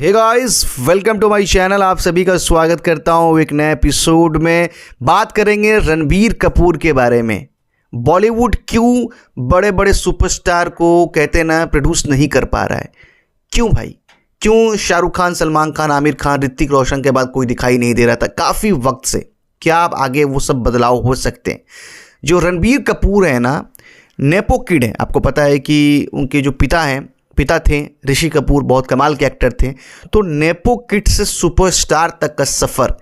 Hey guys, welcome to my channel. आप सभी का स्वागत करता हूँ एक नए एपिसोड में। बात करेंगे रणबीर कपूर के बारे में। बॉलीवुड क्यों बड़े बड़े सुपरस्टार को कहते ना प्रोड्यूस नहीं कर पा रहा है? क्यों भाई? क्यों शाहरुख खान, सलमान खान, आमिर खान, ऋतिक रोशन के बाद कोई दिखाई नहीं दे रहा था काफ़ी वक्त से? क्या आप आगे वो सब बदलाव हो सकते हैं? जो रणबीर कपूर है ना, नेपो किड है। आपको पता है कि उनके जो पिता थे ऋषि कपूर, बहुत कमाल के एक्टर थे। तो नेपो किड से सुपरस्टार तक का सफ़र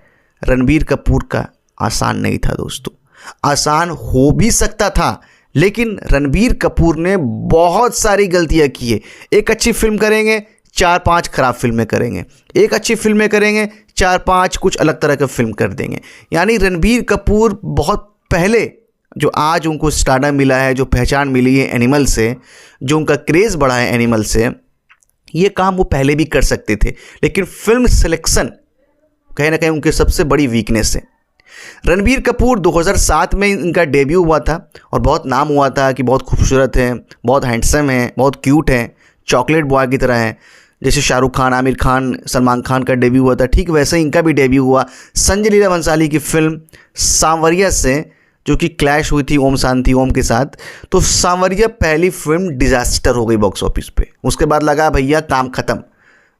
रणबीर कपूर का आसान नहीं था दोस्तों। आसान हो भी सकता था, लेकिन रणबीर कपूर ने बहुत सारी गलतियां की है। एक अच्छी फिल्म करेंगे, 4-5 खराब फिल्में करेंगे। एक अच्छी फिल्में करेंगे, 4-5 कुछ अलग तरह का फिल्म कर देंगे। यानी रणबीर कपूर बहुत पहले, जो आज उनको स्टारडम मिला है, जो पहचान मिली है एनिमल से, जो उनका क्रेज़ बढ़ा है एनिमल से, ये काम वो पहले भी कर सकते थे। लेकिन फिल्म सिलेक्शन कहीं ना कहीं उनकी सबसे बड़ी वीकनेस है। रणबीर कपूर 2007 में इनका डेब्यू हुआ था और बहुत नाम हुआ था कि बहुत खूबसूरत हैं, बहुत हैंडसम हैं, बहुत क्यूट हैं, चॉकलेट बॉय की तरह हैं। जैसे शाहरुख खान, आमिर खान, सलमान खान का डेब्यू हुआ था, ठीक वैसे ही इनका भी डेब्यू हुआ संजय लीला भंसाली की फिल्म सांवरिया से, जो कि क्लैश हुई थी ओम शांति ओम के साथ। तो सांवरिया पहली फिल्म डिजास्टर हो गई बॉक्स ऑफिस पे। उसके बाद लगा भैया काम खत्म।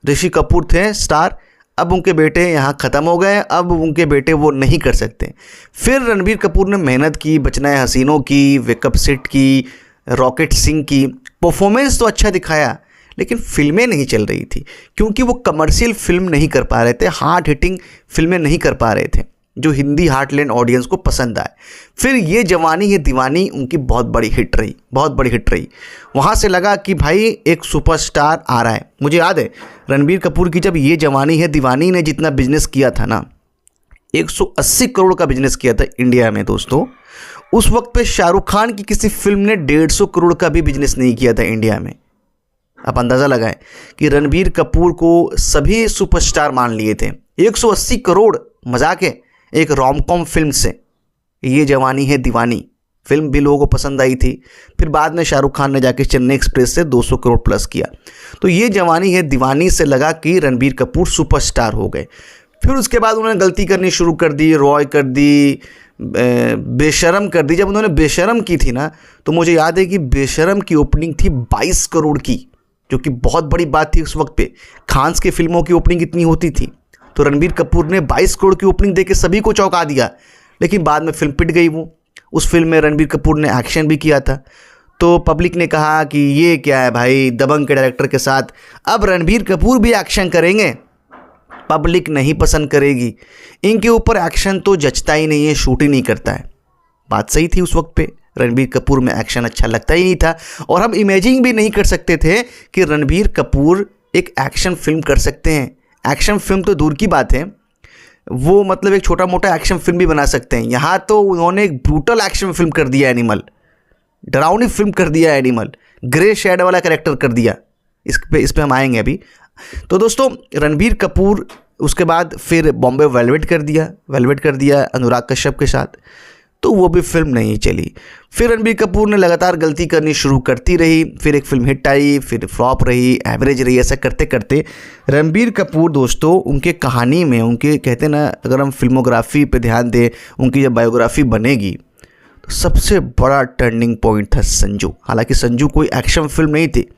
ऋषि कपूर थे स्टार, अब उनके बेटे यहाँ ख़त्म हो गए, अब उनके बेटे वो नहीं कर सकते। फिर रणबीर कपूर ने मेहनत की, बचना है हसीनों की, वेकअप सिट की, रॉकेट सिंह की। परफॉर्मेंस तो अच्छा दिखाया, लेकिन फिल्में नहीं चल रही थी, क्योंकि वो कमर्शियल फिल्म नहीं कर पा रहे थे, हार्ड हिटिंग फिल्में नहीं कर पा रहे थे जो हिंदी हार्टलैंड ऑडियंस को पसंद आए। फिर ये जवानी है दीवानी उनकी बहुत बड़ी हिट रही। वहाँ से लगा कि भाई एक सुपरस्टार आ रहा है। मुझे याद है रणबीर कपूर की जब ये जवानी है दीवानी ने जितना बिजनेस किया था ना, 180 करोड़ का बिजनेस किया था इंडिया में दोस्तों। उस वक्त पे शाहरुख खान की किसी फिल्म ने 150 करोड़ का भी बिजनेस नहीं किया था इंडिया में। आप अंदाज़ा लगाएं कि रणबीर कपूर को सभी सुपरस्टार मान लिए थे। 180 करोड़ मजाक है एक रोम-कॉम फिल्म से। ये जवानी है दीवानी फिल्म भी लोगों को पसंद आई थी। फिर बाद में शाहरुख खान ने जाके चेन्नई एक्सप्रेस से 200 करोड़ प्लस किया। तो ये जवानी है दीवानी से लगा कि रणबीर कपूर सुपरस्टार हो गए। फिर उसके बाद उन्होंने गलती करनी शुरू कर दी, रॉय कर दी, बेशरम कर दी। जब उन्होंने बेशरम की थी ना, तो मुझे याद है कि बेशरम की ओपनिंग थी 22 करोड़ की, जो कि बहुत बड़ी बात थी उस वक्त पे। खान्स की फिल्मों की ओपनिंग इतनी होती थी, तो रणबीर कपूर ने 22 करोड़ की ओपनिंग देके सभी को चौंका दिया। लेकिन बाद में फिल्म पिट गई। वो उस फिल्म में रणबीर कपूर ने एक्शन भी किया था, तो पब्लिक ने कहा कि ये क्या है भाई, दबंग के डायरेक्टर के साथ अब रणबीर कपूर भी एक्शन करेंगे। पब्लिक नहीं पसंद करेगी, इनके ऊपर एक्शन तो जचता ही नहीं है, शूट ही नहीं करता है। बात सही थी उस वक्त पे, रणबीर कपूर में एक्शन अच्छा लगता ही नहीं था। और हम इमेजिन भी नहीं कर सकते थे कि रणबीर कपूर एक एक्शन फिल्म कर सकते हैं। एक्शन फिल्म तो दूर की बात है, वो मतलब एक छोटा मोटा एक्शन फिल्म भी बना सकते हैं। यहाँ तो उन्होंने एक ब्रूटल एक्शन फिल्म कर दिया एनिमल, डरावनी फिल्म कर दिया एनिमल, ग्रे शेड वाला कैरेक्टर कर दिया। इस पे हम आएंगे अभी। तो दोस्तों रणबीर कपूर उसके बाद फिर बॉम्बे वेलवेट कर दिया अनुराग कश्यप के साथ, तो वो भी फिल्म नहीं चली। फिर रणबीर कपूर ने लगातार गलती करनी शुरू करती रही। फिर एक फिल्म हिट आई, फिर फ्लॉप रही, एवरेज रही। ऐसा करते करते रणबीर कपूर दोस्तों, उनके कहानी में, उनके कहते ना, अगर हम फिल्मोग्राफी पे ध्यान दें, उनकी जब बायोग्राफी बनेगी, तो सबसे बड़ा टर्निंग पॉइंट था संजू। हालांकि संजू कोई एक्शन फिल्म नहीं थी,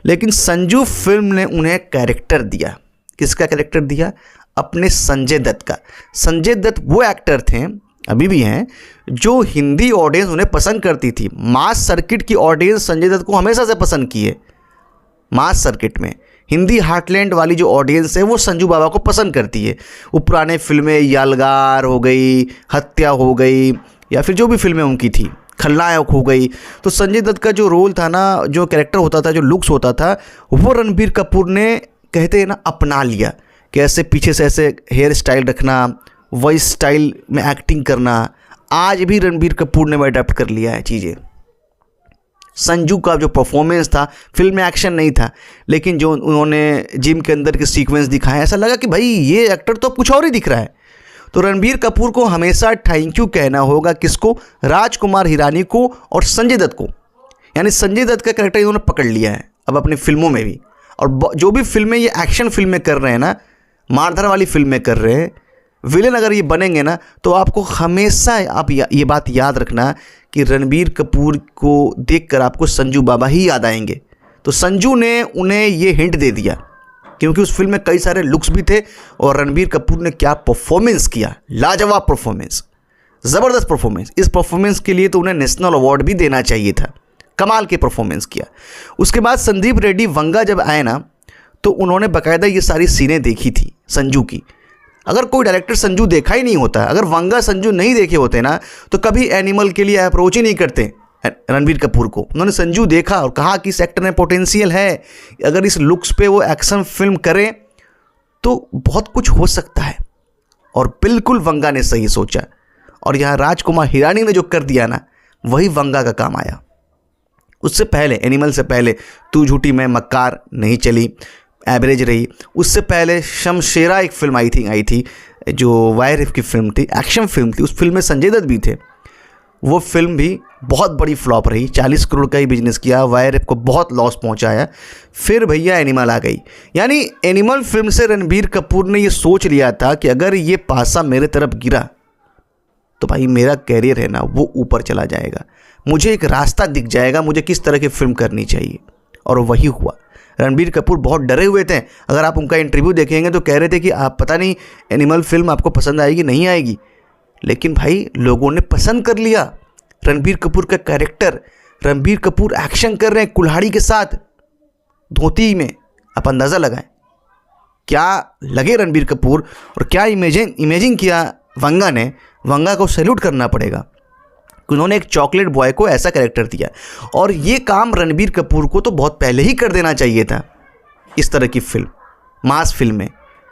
लेकिन संजू फिल्म ने उन्हें कैरेक्टर दिया। किसका कैरेक्टर दिया? अपने संजय दत्त का। संजय दत्त वो एक्टर थे, अभी भी हैं, जो हिंदी ऑडियंस उन्हें पसंद करती थी। मास सर्किट की ऑडियंस संजय दत्त को हमेशा से पसंद की है। मास सर्किट में हिंदी हार्टलैंड वाली जो ऑडियंस है, वो संजू बाबा को पसंद करती है। वो पुराने फिल्में यालगार हो गई, हत्या हो गई, या फिर जो भी फिल्में उनकी थी, खलनायक हो गई, तो संजय दत्त का जो रोल था ना, जो कैरेक्टर होता था, जो लुक्स होता था, वो रणबीर कपूर ने कहते हैं ना अपना लिया। कि ऐसे पीछे से ऐसे हेयर स्टाइल रखना, वॉइस स्टाइल में एक्टिंग करना, आज भी रणबीर कपूर ने अडैप्ट कर लिया है चीज़ें। संजू का जो परफॉर्मेंस था, फिल्म में एक्शन नहीं था, लेकिन जो उन्होंने जिम के अंदर के सीक्वेंस दिखाए, ऐसा लगा कि भाई ये एक्टर तो कुछ और ही दिख रहा है। तो रणबीर कपूर को हमेशा थैंक यू कहना होगा। किसको? राजकुमार हिरानी को और संजय दत्त को। यानी संजय दत्त का कैरेक्टर इन्होंने पकड़ लिया है अब अपनी फिल्मों में भी। और जो भी फिल्में ये एक्शन फिल्में कर रहे हैं ना, मारधार वाली फिल्में कर रहे हैं, विलेन अगर ये बनेंगे ना, तो आपको हमेशा आप ये बात याद रखना कि रणबीर कपूर को देखकर आपको संजू बाबा ही याद आएंगे। तो संजू ने उन्हें ये हिंट दे दिया, क्योंकि उस फिल्म में कई सारे लुक्स भी थे और रणबीर कपूर ने क्या परफॉर्मेंस किया, लाजवाब परफॉर्मेंस, ज़बरदस्त परफॉर्मेंस। इस परफॉर्मेंस के लिए तो उन्हें नेशनल अवार्ड भी देना चाहिए था, कमाल की परफॉर्मेंस किया। उसके बाद संदीप रेड्डी वंगा जब आए ना, तो उन्होंने बाकायदा ये सारी सीनें देखी थी संजू की। अगर कोई डायरेक्टर संजू देखा ही नहीं होता, अगर वंगा संजू नहीं देखे होते ना, तो कभी एनिमल के लिए अप्रोच ही नहीं करते रणबीर कपूर को। उन्होंने संजू देखा और कहा कि इस एक्टर में पोटेंशियल है, अगर इस लुक्स पे वो एक्शन फिल्म करें तो बहुत कुछ हो सकता है। और बिल्कुल वंगा ने सही सोचा, और यहाँ राजकुमार हिरानी ने जो कर दिया ना, वही वंगा का काम आया। उससे पहले, एनिमल से पहले तू झूठी मैं मक्कार नहीं चली, एवरेज रही। उससे पहले शमशेरा एक फिल्म आई थी जो वायरफ की फिल्म थी, एक्शन फिल्म थी। उस फिल्म में संजय दत्त भी थे। वो फिल्म भी बहुत बड़ी फ्लॉप रही, 40 करोड़ का ही बिजनेस किया, वायरफ को बहुत लॉस पहुंचाया। फिर भैया एनिमल आ गई। यानी एनिमल फिल्म से रणबीर कपूर ने ये सोच लिया था कि अगर ये पासा मेरे तरफ गिरा तो भाई मेरा कैरियर है ना वो ऊपर चला जाएगा, मुझे एक रास्ता दिख जाएगा, मुझे किस तरह की फिल्म करनी चाहिए। और वही हुआ। रणबीर कपूर बहुत डरे हुए थे। अगर आप उनका इंटरव्यू देखेंगे तो कह रहे थे कि आप पता नहीं एनिमल फिल्म आपको पसंद आएगी नहीं आएगी, लेकिन भाई लोगों ने पसंद कर लिया रणबीर कपूर का कैरेक्टर। रणबीर कपूर एक्शन कर रहे हैं कुल्हाड़ी के साथ, धोती में। आप अंदाज़ा लगाएं क्या लगे रणबीर कपूर, और क्या इमेजिन किया वंगा ने। वंगा को सैल्यूट करना पड़ेगा, उन्होंने एक चॉकलेट बॉय को ऐसा कैरेक्टर दिया। और ये काम रणबीर कपूर को तो बहुत पहले ही कर देना चाहिए था, इस तरह की फिल्म, मास फिल्म में।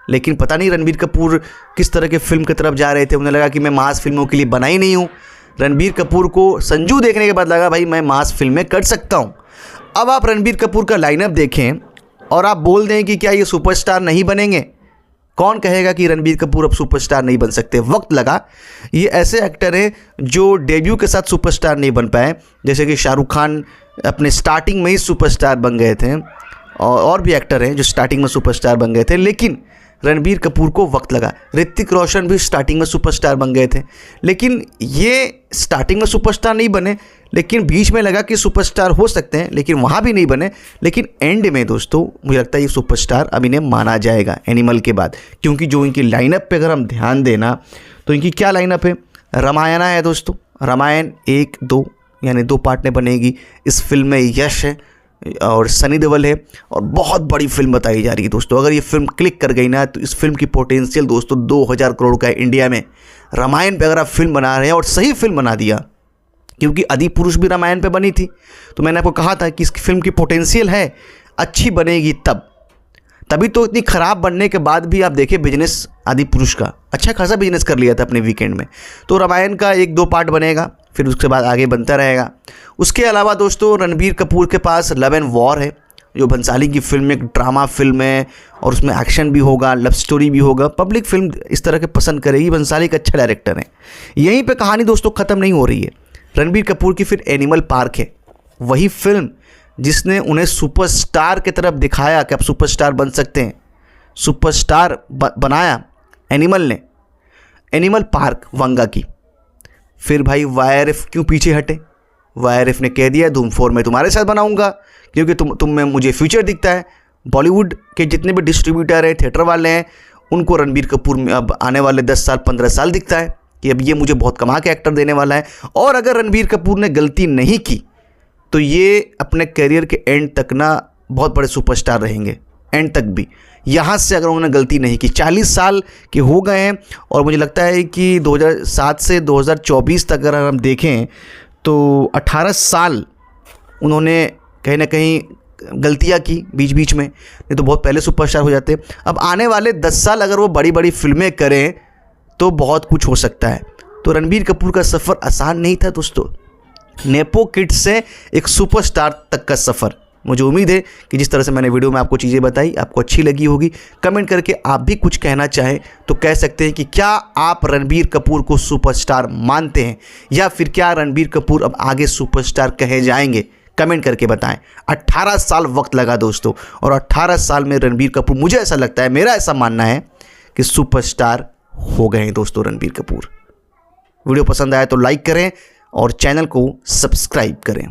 लेकिन पता नहीं रणबीर कपूर किस तरह के फिल्म की तरफ जा रहे थे। उन्हें लगा कि मैं मास फिल्मों के लिए बना ही नहीं हूँ। रणबीर कपूर को संजू देखने के बाद लगा भाई मैं मास फिल्में कर सकता हूँ। अब आप रणबीर कपूर का लाइनअप देखें और आप बोल दें कि क्या ये सुपरस्टार नहीं बनेंगे। कौन कहेगा कि रणबीर कपूर अब सुपरस्टार नहीं बन सकते। वक्त लगा। ये ऐसे एक्टर हैं जो डेब्यू के साथ सुपरस्टार नहीं बन पाए, जैसे कि शाहरुख खान अपने स्टार्टिंग में ही सुपरस्टार बन गए थे, और भी एक्टर हैं जो स्टार्टिंग में सुपरस्टार बन गए थे, लेकिन रणबीर कपूर को वक्त लगा। ऋतिक रोशन भी स्टार्टिंग में सुपरस्टार बन गए थे, लेकिन ये स्टार्टिंग में सुपरस्टार नहीं बने, लेकिन बीच में लगा कि सुपरस्टार हो सकते हैं, लेकिन वहाँ भी नहीं बने। लेकिन एंड में दोस्तों मुझे लगता है ये सुपरस्टार अब इन्हें माना जाएगा एनिमल के बाद, क्योंकि जो इनकी लाइनअप पे अगर हम ध्यान देना तो इनकी क्या लाइनअप है। रामायणा है दोस्तों, रामायण 1-2 यानी 2 पार्ट में बनेगी। इस फिल्म में यश है और सनी देओल है, और बहुत बड़ी फिल्म बताई जा रही है दोस्तों। अगर ये फिल्म क्लिक कर गई ना तो इस फिल्म की पोटेंशियल दोस्तों 2000 करोड़ का है इंडिया में। रामायण पे अगर आप फिल्म बना रहे हैं और सही फिल्म बना दिया, क्योंकि आदिपुरुष भी रामायण पे बनी थी, तो मैंने आपको कहा था कि इस फिल्म की पोटेंशियल है, अच्छी बनेगी तभी तो इतनी ख़राब बनने के बाद भी आप देखें बिजनेस आदिपुरुष का अच्छा खासा बिजनेस कर लिया था अपने वीकेंड में। तो रामायण का 1-2 पार्ट बनेगा, फिर उसके बाद आगे बनता रहेगा। उसके अलावा दोस्तों रणबीर कपूर के पास लव एंड वॉर है, जो भंसाली की फिल्म एक ड्रामा फिल्म है, और उसमें एक्शन भी होगा, लव स्टोरी भी होगा। पब्लिक फिल्म इस तरह के पसंद करेगी। भंसाली एक अच्छा डायरेक्टर है। यहीं पे कहानी दोस्तों ख़त्म नहीं हो रही है। रणबीर कपूर की फिर एनिमल पार्क है, वही फिल्म जिसने उन्हें सुपरस्टार की तरफ दिखाया कि आप सुपरस्टार बन सकते हैं। सुपरस्टार बनाया एनिमल ने, एनिमल पार्क वंगा की। फिर भाई वायरफ क्यों पीछे हटे। वायरफ ने कह दिया धूम 4 में तुम्हारे साथ बनाऊंगा, क्योंकि तुम में मुझे फ्यूचर दिखता है। बॉलीवुड के जितने भी डिस्ट्रीब्यूटर हैं, थिएटर वाले हैं, उनको रणबीर कपूर में अब आने वाले 10 साल 15 साल दिखता है कि अब ये मुझे बहुत कमा के एक्टर देने वाला है। और अगर रणबीर कपूर ने गलती नहीं की तो ये अपने करियर के एंड तक ना बहुत बड़े सुपरस्टार रहेंगे, एंड तक भी। यहाँ से अगर उन्होंने गलती नहीं की, 40 साल के हो गए हैं, और मुझे लगता है कि 2007 से 2024 तक अगर हम देखें तो 18 साल उन्होंने कहीं ना कहीं गलतियाँ की बीच बीच में, नहीं तो बहुत पहले सुपरस्टार हो जाते। अब आने वाले 10 साल अगर वो बड़ी बड़ी फिल्में करें तो बहुत कुछ हो सकता है। तो रणबीर कपूर का सफ़र आसान नहीं था दोस्तों, नेपो किड से एक सुपरस्टार तक का सफ़र। मुझे उम्मीद है कि जिस तरह से मैंने वीडियो में आपको चीज़ें बताई आपको अच्छी लगी होगी। कमेंट करके आप भी कुछ कहना चाहें तो कह सकते हैं कि क्या आप रणबीर कपूर को सुपरस्टार मानते हैं, या फिर क्या रणबीर कपूर अब आगे सुपरस्टार कहे जाएंगे। कमेंट करके बताएं। 18 साल वक्त लगा दोस्तों, और 18 साल में रणबीर कपूर, मुझे ऐसा लगता है, मेरा ऐसा मानना है कि सुपरस्टार हो गए हैं दोस्तों रणबीर कपूर। वीडियो पसंद आया तो लाइक करें और चैनल को सब्सक्राइब करें।